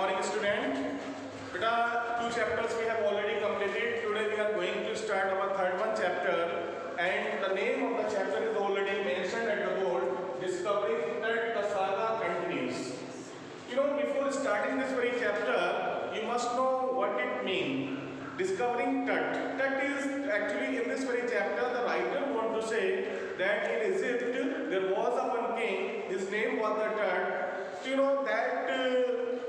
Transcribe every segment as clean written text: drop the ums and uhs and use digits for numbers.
morning student. Beta, 2 chapters we have already completed. Today we are going to start our third one chapter, and the name of the chapter is already mentioned at the board. Discovering that the saga continues. You know, before starting this very chapter, you must know what it means. Discovering Tut. Tut is actually in this very chapter. The writer want to say that in Egypt there was a one king. His name was the Tut. You know that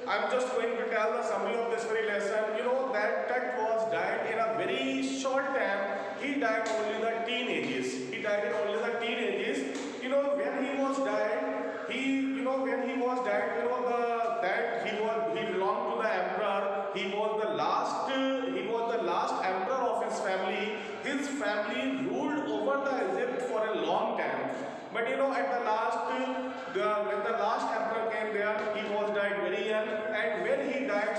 I'm just going to tell the summary of this very lesson. You know that Tut was died in a very short time. He died only the teenagers. He died in only the teenagers. You know when he was died. He belonged to the emperor. He was the last emperor of his family. His family ruled over the Egypt for a long time. But you know, at the last, when the last emperor came there, he was died very young. And when he died,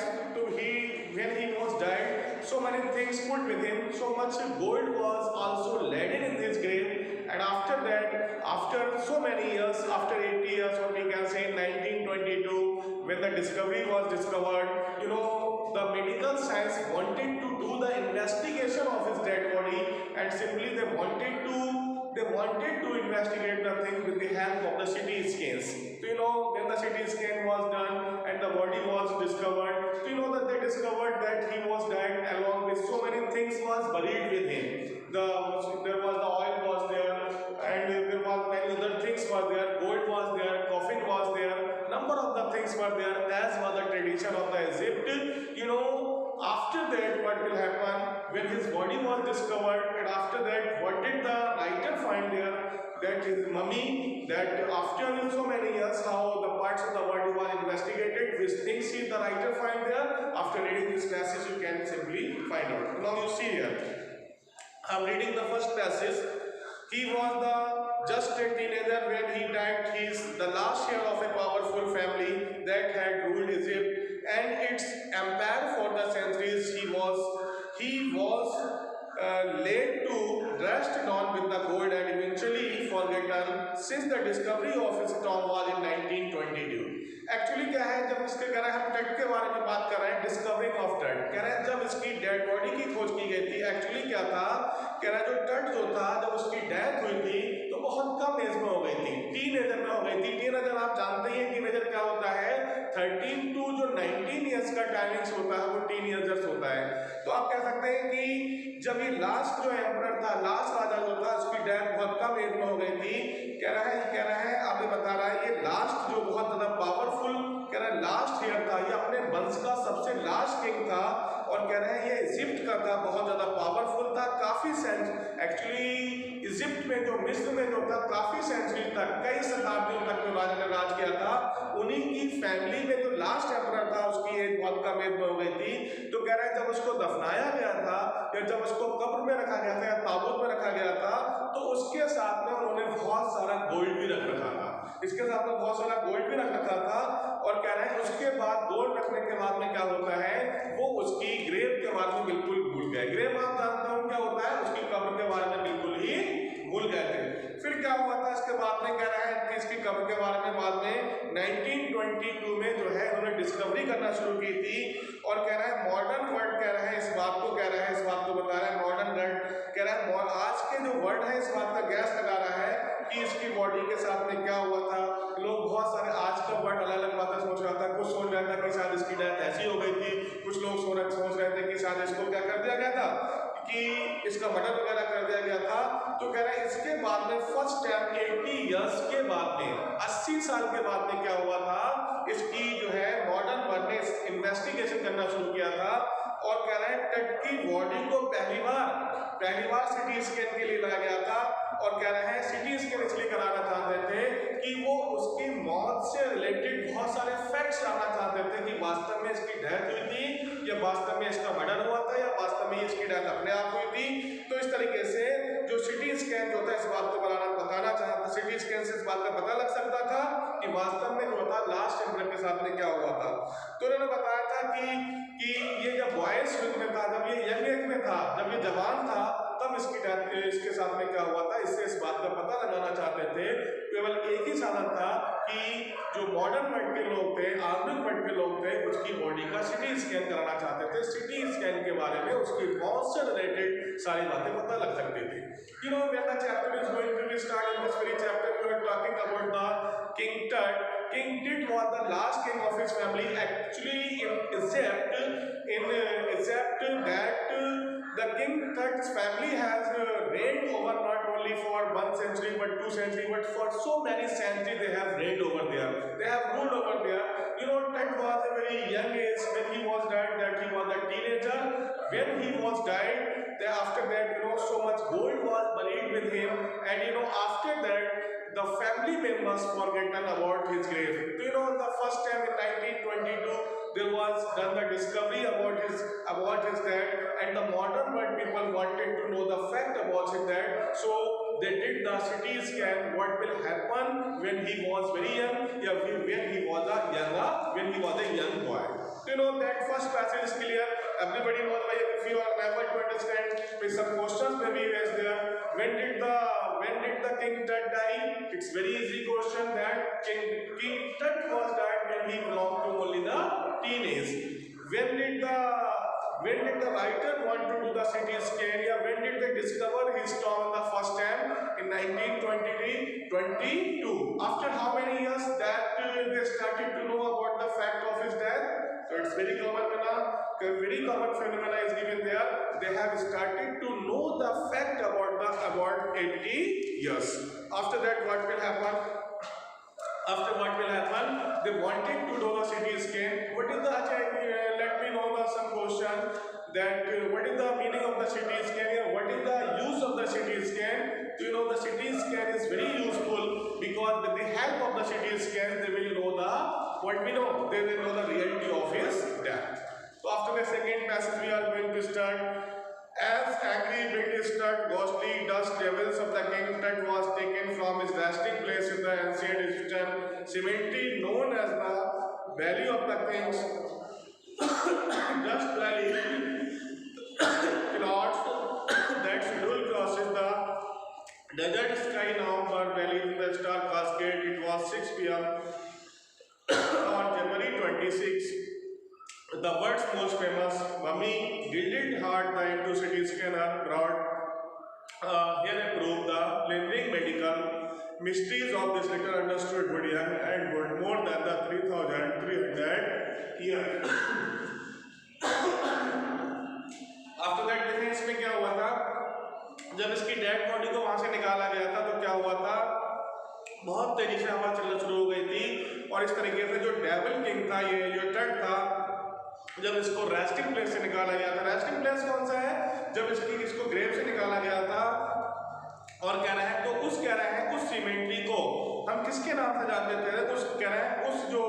so many things put with him. So much gold was also laden in his grave. And after that, after so many years, after 80 years, or we can say 1922, when the discovery was discovered, you know, the medical science wanted to do the investigation of his dead body, and simply they wanted to investigate the thing with the help of the CT scans. So you know, when the CT scan was done and the body was discovered, so you know that they discovered that he was dead along with so many things was buried with him. There was the oil was there, and there was many other things were there. Gold was there, coffin was there, number of the things were there, as was the tradition of the Egypt. You know, after that what will happen when his body was discovered, and after that what did the writer find there? That his mummy, that after so many years how the parts of the body were investigated, which things the writer find there. After reading this passage you can simply find out. Now you see here, I'm reading the first passage. He was just a teenager when he died. He is the last heir of a powerful family that had ruled Egypt and its empire for the centuries. He was laid to rest down with the gold and eventually forgotten since the discovery of his tomb was in 1922. Actually क्या है, जब इसके कह रहे हैं हम टट के बारे में बात कर रहे हैं, डिस्कवरिंग ऑफ टट कह रहे हैं जब इसकी डेड बॉडी की खोज की गई थी। एक्चुअली क्या था, कह रहा है जो टट जो था जब उसकी डेथ हुई थी तो बहुत कम एज में हो गई थी, टीनेजर में हो गई थी। टीनेजर आप जानते हैं टीनेजर क्या होता है, 13 टू जो 19 ईयर्स का टाइमिंग्स होता है वो टीनेजर्स होता है। तो आप कह सकते हैं कि जब ये लास्ट जो एम्परर था, लास्ट राजा जो था, उसकी डेथ बहुत कम एज में हो गई थी। कह रहा है आप बता रहा है ये लास्ट जो बहुत ज्यादा पावरफुल कह रहा है लास्ट हेयर था, ये अपने वंश का सबसे लास्ट किंग था, और कह रहे हैं ये इजिप्ट का था, बहुत ज्यादा पावरफुल था। काफी एक्चुअली इजिप्ट में जो मिस्र में जो था काफी सेंचुरी तक, कई शताब्दियों तक जो राजा ने राज किया था, उन्हीं की फैमिली में जो लास्ट एम्परर था उसकी एज बहुत कम एज में हो गई थी। तो कह रहे हैं जब उसको दफनाया गया था या जब उसको कब्र में रखा गया था या ताबूत में रखा गया था, तो उसके साथ में उन्होंने बहुत सारा गोल्ड भी रख रखा था, इसके साथ में बहुत सारा गोल्ड भी रख रखा था। और कह रहे हैं उसके बाद गोल्ड रखने के बाद में क्या होता है, वो उसकी ग्रेव के बारे में बिल्कुल भूल गए। ग्रेव आप जानते हो क्या होता है, उसकी कब्र के बारे में बिल्कुल ही भूल गए थे। फिर क्या हुआ था इसके बाद में, कह रहा है कि इसकी कब्र के बारे में बाद में 1922 में जो है उन्होंने डिस्कवरी करना शुरू की थी। और कह रहा है मॉडर्न वर्ल्ड कह रहा है इस बात को बता रहा है मॉडर्न वर्ल्ड कह रहा है आज के जो वर्ल्ड है इस बात का गैस लगा रहा है कि इसकी बॉडी के साथ में क्या हुआ था। लोग बहुत सारे आज का वर्ल्ड अलग अलग बातें सोच रहा था, कुछ सोच रहा था कि शायद इसकी डेथ ऐसी हो गई थी, कुछ लोग सोच रहे थे कि शायद इसको क्या कर दिया गया था, कि इसका मर्डर वगैरह कर दिया गया था। तो कह रहा है इसके बाद में फर्स्ट टाइम 80 इयर्स के बाद में 80 साल के बाद में क्या हुआ था, इसकी जो है मॉडर्न वर्ल्ड ने इन्वेस्टिगेशन करना शुरू किया था। और कह रहे हैं टट की बॉडी को पहली बार सीटी स्कैन के लिए लाया गया था। और कह रहे हैं सीटी स्कैन इसलिए कराना चाहते थे कि वो उसकी मौत से रिलेटेड बहुत सारे फैक्ट्स जानना चाहते थे कि वास्तव में इसकी डेथ हुई थी या वास्तव में इसका मर्डर हुआ था या वास्तव में इसकी डेथ अपने आप हुई थी। तो इस तरीके से जो सीटी स्कैन जो था इस बात को बताना चाहता, सीटी स्कैन से इस बात का पता लग सकता था कि वास्तव में जो था लास्ट एम्परर के साथ में क्या हुआ था। तो उन्होंने बताया था कि ये जब बॉयज युग में था, जब ये यंग एज में था, जब ये जवान था, तब इसकी डेथ इसके साथ में क्या हुआ था, इससे इस बात का पता लगाना चाहते थे। केवल एक ही साधन था कि जो मॉडर्न वर्ल्ड के लोग थे, आधुनिक वर्ल्ड के लोग थे, उसकी बॉडी बारे में, उसकी मौत से रिलेटेड सारी बातें पता लग सकती थी। You know, when the chapter is going to be started, in this very chapter we are talking about the King Tut. King Tut was the last king of his family. Actually, in Egypt, that the King Tut's family has reigned over not only for 1 century but 2 centuries, but for so many centuries they have reigned over there. They have ruled over there. You know, Tut was a very young age when he was died. That he was a teenager. When he was died, then after that, you know, so much gold was buried with him, and you know, after that, the family members forgotten about his grave. So, you know, the first time in 1922, there was done the discovery about his death, and the modern world people wanted to know the fact about his death. So they did the CT scan. What will happen when he was very young? Yeah, when he was a young boy. So, you know, that first passage is clear. Everybody knows. If you are able to understand, with some questions may be raised there. When did the King Tut die? It's very easy question. That King Tut was died when he belonged to only the teenage. When did the writer want to do the CT scan? Yeah, when did they discover his tomb the first time? In 1923, 22. After how many years that they started to know about the fact of his death? So it's very common phenomena is given there. They have started to know the fact about 80 years. After that, what will happen? They wanted to do the CT scan. What is the let me know some question that what is the meaning of the CT scan here? What is the use of the CT scan? So, you know, the CT scan is very useful because with the help of the CT scan, they will know they will know the reality of his death. So after the second passage, we are going to start. As angry British Tut, ghostly dust devils of the King Tut was taken from his resting place in the ancient Egyptian cemetery known as the Valley of the Kings. Dust Valley clouds that schedule crosses the desert sky November Valley in the star cascade. It was 6 p.m. on January 26. The world's most famous mummy, Gilded Heart, the into CT scanner brought here prove the lingering medical mysteries of this little understood wood young and wood more than the 3,300 years. After that, देखें इसमें क्या हुआ था? जब इसकी dead body को वहां से निकाला गया था तो क्या हुआ था? बहुत तेजी से हवा चलना शुरू हो गई थी और इस तरीके से जो डेविल किंग था, ये जो टट था, जब इसको रेस्टिंग प्लेस से निकाला गया था। रेस्टिंग प्लेस कौन सा है? जब इसको ग्रेव से निकाला गया था और कह रहे हैं उस सीमेंट्री को हम किसके नाम से जानते थे? तो कह रहे हैं उस जो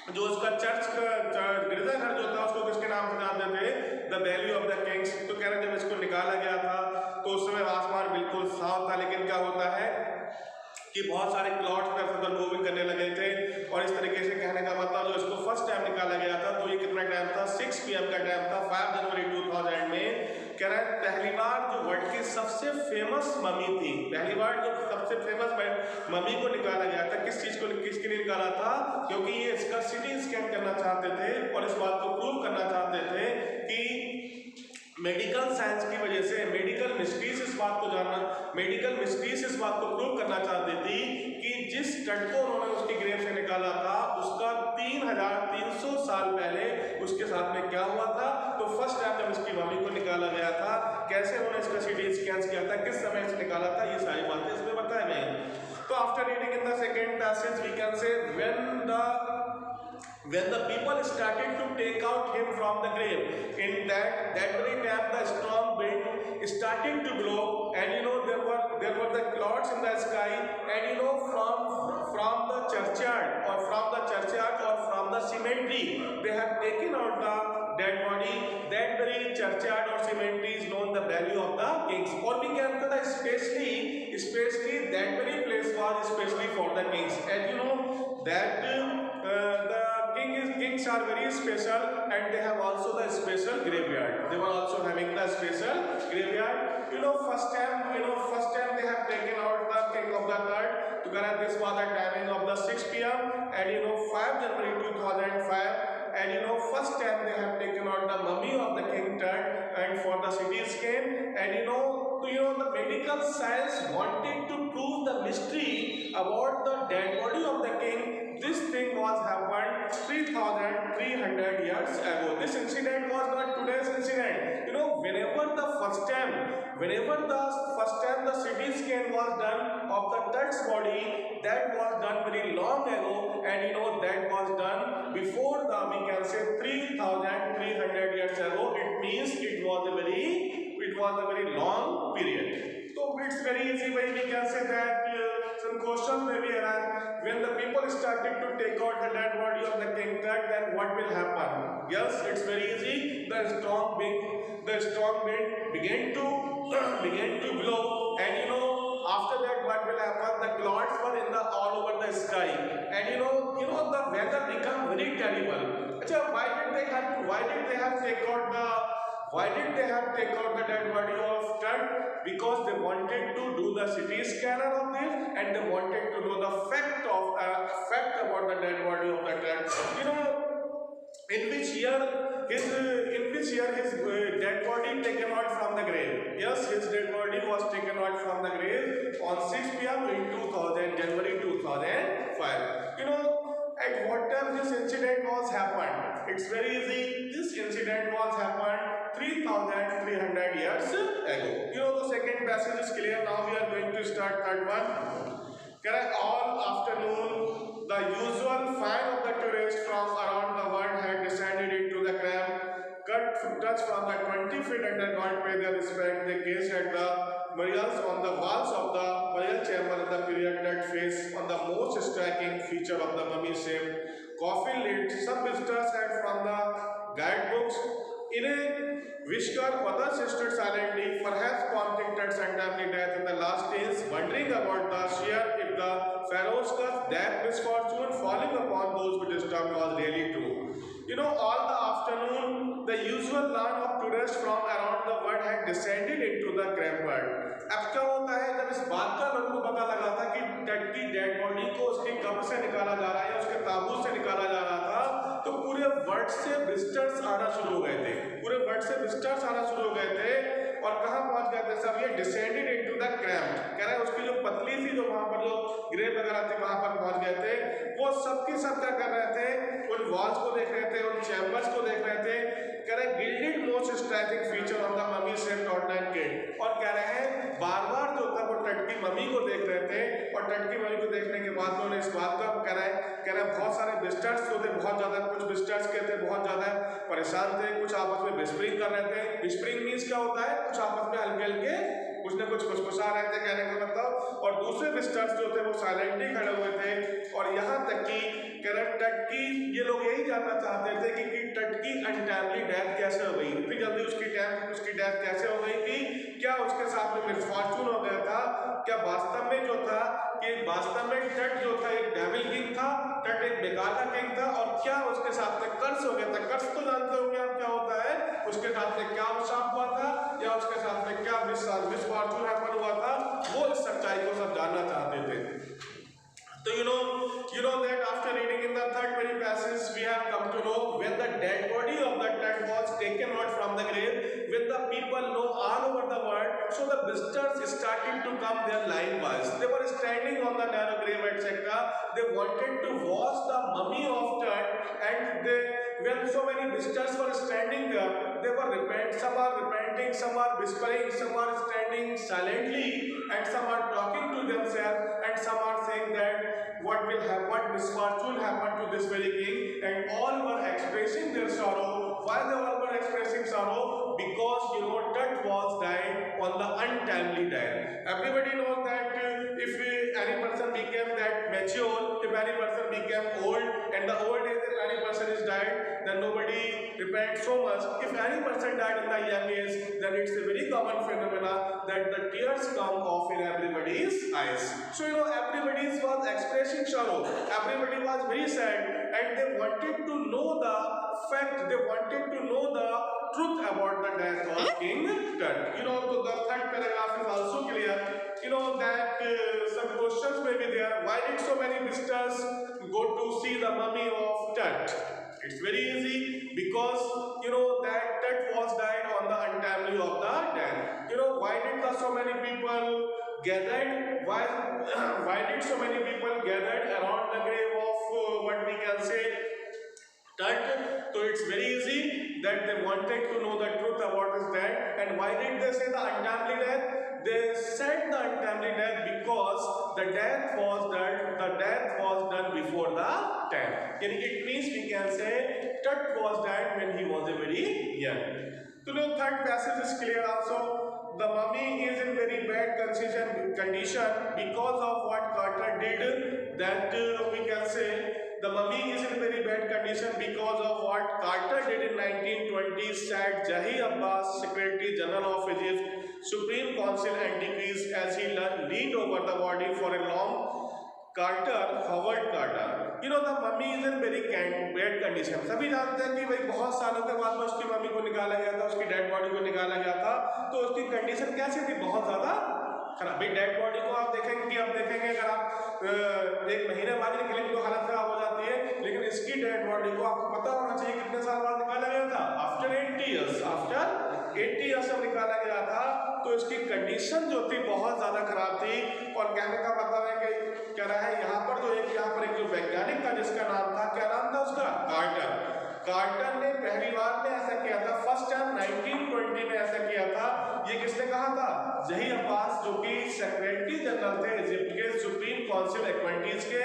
उसका चर्च का गिरजाघर जो था उसको किसके नाम से जानते थे? The valley of the Kings. तो कह रहे हैं जब इसको निकाला गया था तो उस समय आसमान बिल्कुल साफ था, लेकिन क्या होता है कि बहुत सारे क्लाउड्स इधर मूविंग करने लगे थे और इस तरीके से कहने का मतलब जो इसको फर्स्ट टाइम निकाला गया था तो ये कितना टाइम था? 6 PM का टाइम था, 5 जनवरी 2000 में। कह रहे हैं पहली बार जो वर्ल्ड की सबसे फेमस ममी थी, पहली बार जो सबसे फेमस ममी को निकाला गया था, किसके लिए निकाला था? क्योंकि ये इसका CT स्कैन करना चाहते थे और इस बात को प्रूव करना चाहते थे कि मेडिकल साइंस की वजह से मेडिकल मिस्ट्रीज इस बात को प्रूव करना चाहती थी कि जिस टट को उन्होंने उसकी ग्रेव से निकाला था उसका 3300 साल पहले उसके साथ में क्या हुआ था। तो फर्स्ट टाइम जब इसकी मम्मी को निकाला गया था, कैसे उन्होंने इसका CT स्कैन किया था, किस समय से निकाला था, ये सारी बातें इसमें बताई गई। तो after reading in the second passage we can say when the people started to take out him from the grave, in that very time the strong wind started to blow, and you know there were the clouds in the sky, and you know from the churchyard or from the cemetery they have taken out the dead body. That very churchyard or cemetery is known the Valley of the Kings, or we can say that especially that very place was especially for the kings. As you know that the kings are very special and they have also the special graveyard. They were also having the special graveyard. First time they have taken out the king of the third. Together this was the timing of the 6 PM and 5 January 2005. And first time they have taken out the mummy of the king and the medical science wanted to prove the mystery about the dead body of the king. This thing was happened 3,300 years ago. This incident was not today's incident. Whenever the first time the CT scan was done of the Tut's body, that was done very long ago, and that was done before the, we can say, 3,300 years ago. It means it was a very long period. So it's very easy way we can say that some questions may be around when the people started to take out the dead body of the king Tut, then what will happen? Yes, it's very easy. The strong wind began to blow, and after that what will happen? The clouds were in the all over the sky, and the weather became very terrible. Achha, why did they have take out the dead body of Tut? Because they wanted to do the CT scanner of this, and they wanted to know the fact about the dead body of the Tut. In which year his dead body taken out from the grave? Yes, his dead body was taken out from the grave on 6 p.m. in January 2005. At what time this incident was happened? It's very easy. This incident was happened 3,300 years ago. The second passage is clear. Now we are going to start third one. Correct. All afternoon, the usual file of the tourists from around the world had descended into the camp. Touch from the 20 feet underground, pay their respect. They gazed at the murals on the walls of the burial chamber in the period that face on the most striking feature of the mummy-shaped coffin lid. Some visitors had from the guidebooks. In a whisper, others stood silently, perhaps prompting Tut's untimely death in the last days, wondering about the sheer if the pharaoh's death misfortune falling upon those who disturbed was really true. All the afternoon, the usual line of tourists from around the world had descended into the cramped. अब क्या होता है, जब इस बात का लोगों को पता लगा था कि टट की डेड बॉडी को उसके कब्र से निकाला जा रहा है, उसके ताबूत से निकाला जा रहा था, तो पूरे वर्ल्ड से विजिटर्स आना शुरू हो गए थे। और कहाँ पहुंच गए थे सब? ये डिसेंडेड इनटू द क्रैम्प। कह रहे हैं उसकी जो पतली सी जो वहां पर जो ग्रेव वगैरह थी वहां पर पहुंच गए थे। वो सबके सब क्या कर रहे थे? उन वॉल्स को देख रहे थे, उन चैम्बर्स को देख रहे थे। कह रहे gilded most striking feature of the mummy shaped ordinary kid. और कह रहे हैं बार-बार जो था वो टट की मम्मी को देख रहे थे, और टट की मम्मी को देखने के बाद उन्होंने इस बात का कह रहे हैं बहुत सारे विजिटर्स जो थे, बहुत ज्यादा, कुछ विजिटर्स के थे बहुत ज्यादा परेशान थे, कुछ आपस में विस्परिंग कर रहे थे। विस्परिंग मींस क्या होता है? कुछ आपस में हल्के हल्के कुछ न कुछ फुसफुसा रहे थे, कहने का मतलब। और दूसरे विजिटर्स जो थे वो साइलेंटली खड़े हुए थे। और यहाँ तक कि टट की ये लोग यही जानना चाहते थे कि टट की अनटाइमली डेथ कैसे हो गई, इतनी जल्दी उसकी डेथ कैसे हो गई थी? क्या उसके साथ में मिसफॉर्चून हो गया था? क्या वास्तव में जो था कि वास्तव में टट जो था एक डेविल किंग था, टट एक बेकार का किंग था? और क्या उसके साथ में कर्स हो गया था? कर्स तो जानते होंगे आप क्या होता है, उसके साथ में क्या अभिशाप हुआ था, या उसके साथ में क्या मिसफॉर्चून हैपन हुआ था? वो इस सच्चाई को सब जानना चाहते थे। So you know that after reading in the third very passage, we have come to know when the dead body of the Tut was taken out from the grave, when the people know all over the world, so the visitors started to come there line-wise. They were standing on the narrow grave, etc. They wanted to watch the mummy of Tut, and when so many visitors were standing there, they were some are repenting, some are whispering, some are standing silently, and some are talking to themselves, and some are saying that what misfortune happened to this very king, and all were expressing their sorrow. Why they all were expressing sorrow? Because Tut was died on the untimely death. Everybody knows that if any person became that mature, if any person became old, and the old age if any person is died, then nobody repents so much. If any person died in the young age, then it's a very common phenomena that the tears come off in everybody's eyes. So everybody was expressing sorrow. Everybody was very sad, and they wanted to know the fact. They wanted to know the truth about the death of King Tut. So the third paragraph is also clear. That some questions may be there. Why did so many visitors go to see the mummy of Tut? It's very easy because that Tut was died on the untimely of the death. Why did so many people gathered? Why did so many people gathered around the grave of what we can say Tut? So it's very easy that they wanted to know the truth about his death. And why did they say the untimely death? They said the untimely death because the death was done before the death. It means we can say Tut was died when he was a very young. So the third passage is clear also. The mummy is in very bad condition because of what Carter did. That we can say the mummy is in very bad condition because of what Carter did in 1920. Said Jahi Abbas, Secretary General of Egypt, Supreme Council and decrees as he leaned over the body for a long. Howard Carter, the mummy is in very bad condition. सभी जानते हैं कि भाई बहुत सालों के बाद में उसकी मम्मी को निकाला गया था, उसकी डेड बॉडी को निकाला गया था, तो उसकी कंडीशन कैसी थी? बहुत ज्यादा खराब। भाई डेड बॉडी को आप देखेंगे कि आप देखेंगे अगर आप एक महीने बाद निकलेंगे तो हालत खराब हो जाती है, लेकिन इसकी डेड बॉडी को आपको पता होना चाहिए कितने साल बाद निकाला गया था? आफ्टर 80 ईयर्स जब निकाला गया था, तो इसकी कंडीशन जो थी बहुत ज्यादा खराब थी। और कहने का मतलब है कि कह रहा है यहाँ पर एक जो वैज्ञानिक था जिसका नाम था, क्या नाम था उसका? कार्टर ने पहली बार में ऐसा किया था, फर्स्ट टाइम 1920 में ऐसा किया था। ये किसने कहा था? जही अब्बास, जो कि सेक्रेटरी जनरल थे इजिप्ट के सुप्रीम काउंसिल एक्वेंटीज के।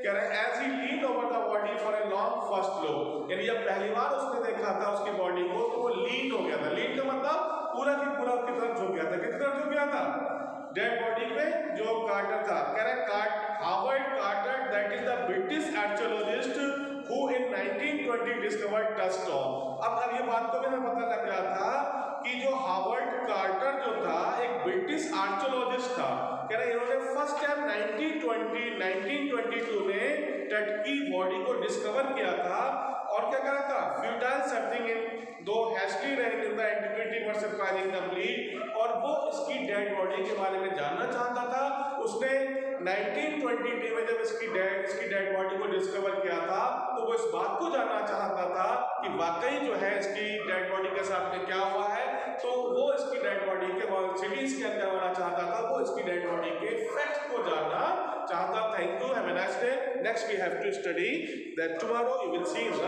कह रहे हैं as he lean over the body for a long first low, यानी जब पहली बार उसने देखा था उसकी बॉडी को तो वो लीन हो गया था। लीन का मतलब पूरा की पूरा उसकी तरफ झुक गया था। किस तरफ झुक गया था? डेड बॉडी पे जो कार्टर था। कह रहे Howard Carter, that is the British archaeologist who in 1920 discovered Tut Stone। अब ये बात को भी हमें पता लग गया था कि जो हावर्ड कार्टर जो था एक ब्रिटिश आर्कियोलॉजिस्ट था। कह रहे इन्होंने फर्स्ट टाइम 1922 में टट की बॉडी को डिस्कवर किया था। और क्या करा था? Futile searching into hastily running in the antiquity were surprising complete. और वो इसकी डेड बॉडी के बारे में जानना चाहता था। उसने 1922 में जब इसकी डेड बॉडी को डिस्कवर किया था, तो वो इस बात को जानना चाहता था कि वाकई जो है इसकी डेड बॉडी के साथ में क्या हुआ है। तो वो इसकी डेड बॉडी के सिटीज के अंदर होना चाहता था, वो इसकी डेड बॉडी के फैक्ट को जानना चाहता। Thank you, have a nice day. Next we have to study that tomorrow you will see in the